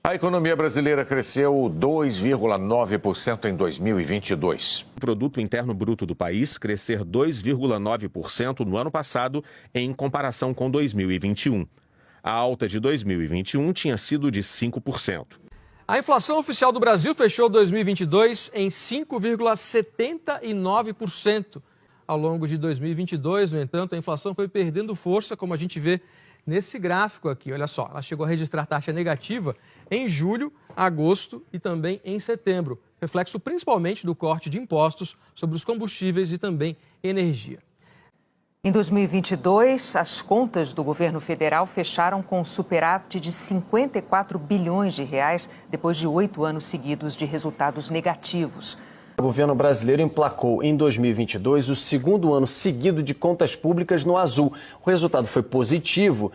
A economia brasileira cresceu 2,9% em 2022. O produto interno bruto do país crescer 2,9% no ano passado em comparação com 2021. A alta de 2021 tinha sido de 5%. A inflação oficial do Brasil fechou 2022 em 5,79%. Ao longo de 2022, no entanto, a inflação foi perdendo força, como a gente vê nesse gráfico aqui. Olha só, ela chegou a registrar taxa negativa em julho, agosto e também em setembro, reflexo principalmente do corte de impostos sobre os combustíveis e também energia. Em 2022, as contas do governo federal fecharam com superávit de 54 bilhões de reais depois de 8 anos seguidos de resultados negativos. O governo brasileiro emplacou em 2022 o segundo ano seguido de contas públicas no azul. O resultado foi positivo.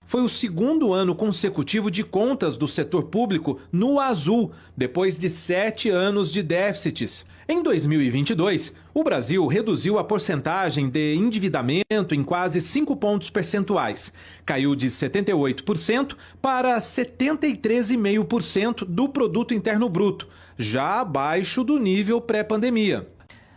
Foi o segundo ano consecutivo de contas do setor público no azul, depois de 7 anos de déficits. Em 2022, o Brasil reduziu a porcentagem de endividamento em quase 5 pontos percentuais. Caiu de 78% para 73,5% do produto interno bruto, já abaixo do nível pré-pandemia.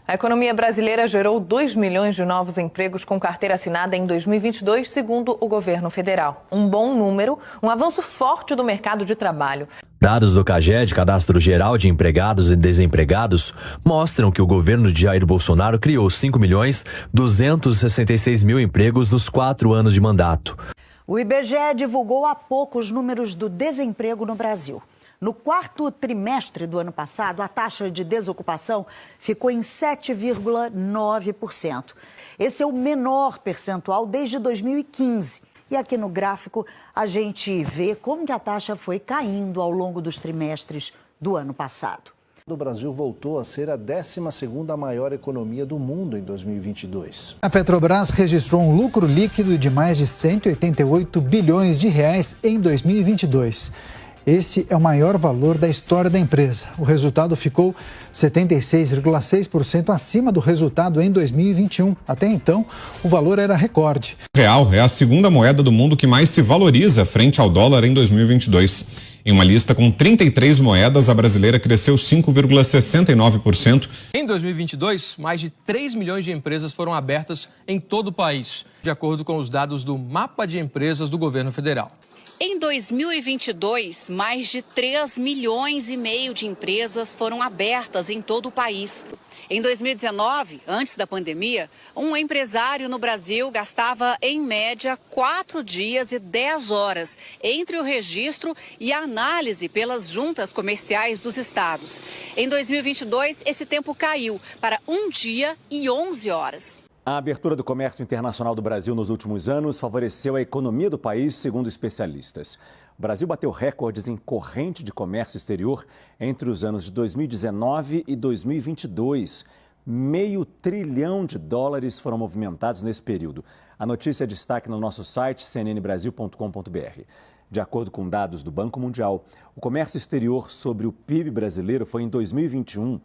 A economia brasileira gerou 2 milhões de novos empregos com carteira assinada em 2022, segundo o governo federal. Um bom número, um avanço forte do mercado de trabalho. Dados do CAGED, Cadastro Geral de Empregados e Desempregados, mostram que o governo de Jair Bolsonaro criou 5.266.000 empregos nos 4 anos de mandato. O IBGE divulgou há pouco os números do desemprego no Brasil. No quarto trimestre do ano passado, a taxa de desocupação ficou em 7,9%. Esse é o menor percentual desde 2015. E aqui no gráfico a gente vê como que a taxa foi caindo ao longo dos trimestres do ano passado. O Brasil voltou a ser a 12ª maior economia do mundo em 2022. A Petrobras registrou um lucro líquido de mais de 188 bilhões de reais em 2022. Esse é o maior valor da história da empresa. O resultado ficou 76,6% acima do resultado em 2021. Até então, o valor era recorde. O real é a segunda moeda do mundo que mais se valoriza frente ao dólar em 2022. Em uma lista com 33 moedas, a brasileira cresceu 5,69%. Em 2022, mais de 3 milhões de empresas foram abertas em todo o país, de acordo com os dados do Mapa de Empresas do Governo Federal. Em 2022, mais de 3 milhões e meio de empresas foram abertas em todo o país. Em 2019, antes da pandemia, um empresário no Brasil gastava, em média, 4 dias e 10 horas entre o registro e a análise pelas juntas comerciais dos estados. Em 2022, esse tempo caiu para 1 dia e 11 horas. A abertura do comércio internacional do Brasil nos últimos anos favoreceu a economia do país, segundo especialistas. O Brasil bateu recordes em corrente de comércio exterior entre os anos de 2019 e 2022. $500 bilhão foram movimentados nesse período. A notícia é destaque no nosso site cnnbrasil.com.br. De acordo com dados do Banco Mundial, o comércio exterior sobre o PIB brasileiro foi em 2021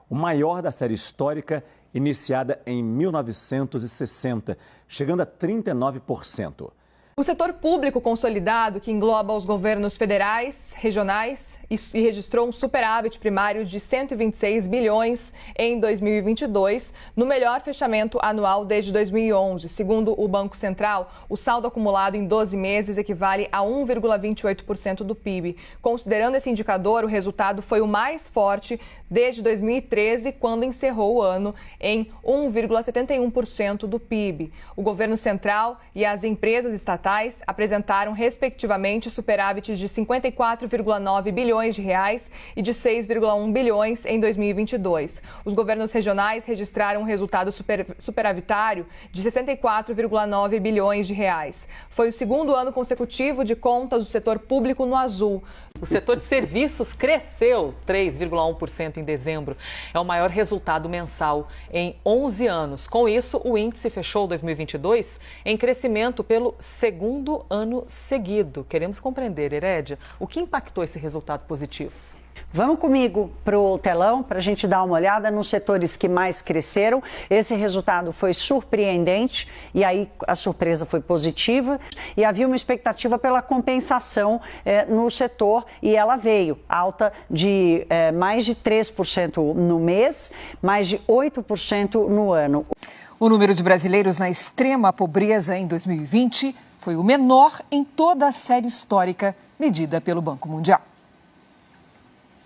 o maior da série histórica iniciada em 1960, chegando a 39%. O setor público consolidado, que engloba os governos federais, regionais e registrou um superávit primário de 126 bilhões em 2022, no melhor fechamento anual desde 2011. Segundo o Banco Central, o saldo acumulado em 12 meses equivale a 1,28% do PIB. Considerando esse indicador, o resultado foi o mais forte desde 2013, quando encerrou o ano em 1,71% do PIB. O governo central e as empresas estatais apresentaram, respectivamente, superávites de 54,9 bilhões de reais e de 6,1 bilhões em 2022. Os governos regionais registraram um resultado superavitário de 64,9 bilhões de reais. Foi o segundo ano consecutivo de contas do setor público no azul. O setor de serviços cresceu 3,1% em dezembro. É o maior resultado mensal em 11 anos. Com isso, o índice fechou 2022 em crescimento pelo segundo ano seguido. Queremos compreender, Herédia, o que impactou esse resultado positivo? Vamos comigo para o telão para a gente dar uma olhada nos setores que mais cresceram. Esse resultado foi surpreendente e aí a surpresa foi positiva e havia uma expectativa pela compensação no setor e ela veio, alta de mais de 3% no mês, mais de 8% no ano. O número de brasileiros na extrema pobreza em 2020 foi o menor em toda a série histórica medida pelo Banco Mundial.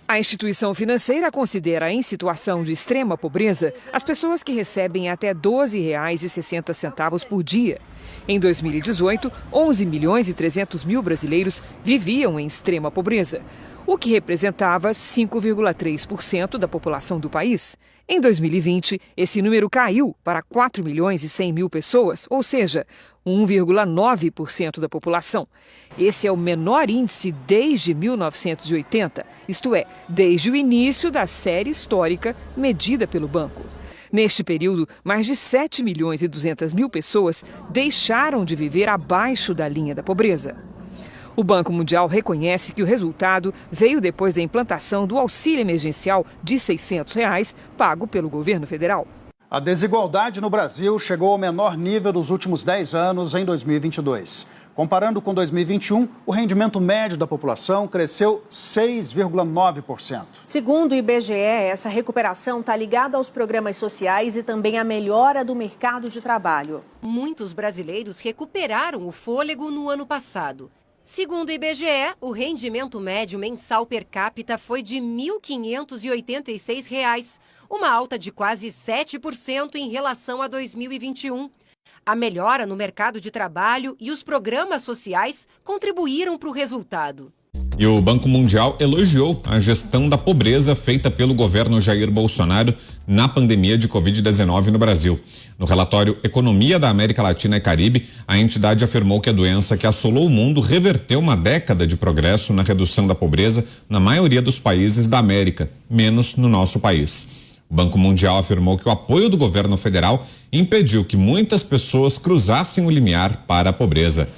A instituição financeira considera em situação de extrema pobreza as pessoas que recebem até R$ 12,60 por dia. Em 2018, 11 milhões e 300 mil brasileiros viviam em extrema pobreza, o que representava 5,3% da população do país. Em 2020, esse número caiu para 4 milhões e 100 mil pessoas, ou seja, 1,9% da população. Esse é o menor índice desde 1980, isto é, desde o início da série histórica medida pelo banco. Neste período, mais de 7 milhões e 200 mil pessoas deixaram de viver abaixo da linha da pobreza. O Banco Mundial reconhece que o resultado veio depois da implantação do auxílio emergencial de R$ 600 pago pelo governo federal. A desigualdade no Brasil chegou ao menor nível dos últimos 10 anos em 2022. Comparando com 2021, o rendimento médio da população cresceu 6,9%. Segundo o IBGE, essa recuperação está ligada aos programas sociais e também à melhora do mercado de trabalho. Muitos brasileiros recuperaram o fôlego no ano passado. Segundo o IBGE, o rendimento médio mensal per capita foi de R$ 1.586, uma alta de quase 7% em relação a 2021. A melhora no mercado de trabalho e os programas sociais contribuíram para o resultado. E o Banco Mundial elogiou a gestão da pobreza feita pelo governo Jair Bolsonaro na pandemia de Covid-19 no Brasil. No relatório Economia da América Latina e Caribe, a entidade afirmou que a doença que assolou o mundo reverteu uma década de progresso na redução da pobreza na maioria dos países da América, menos no nosso país. O Banco Mundial afirmou que o apoio do governo federal impediu que muitas pessoas cruzassem o limiar para a pobreza.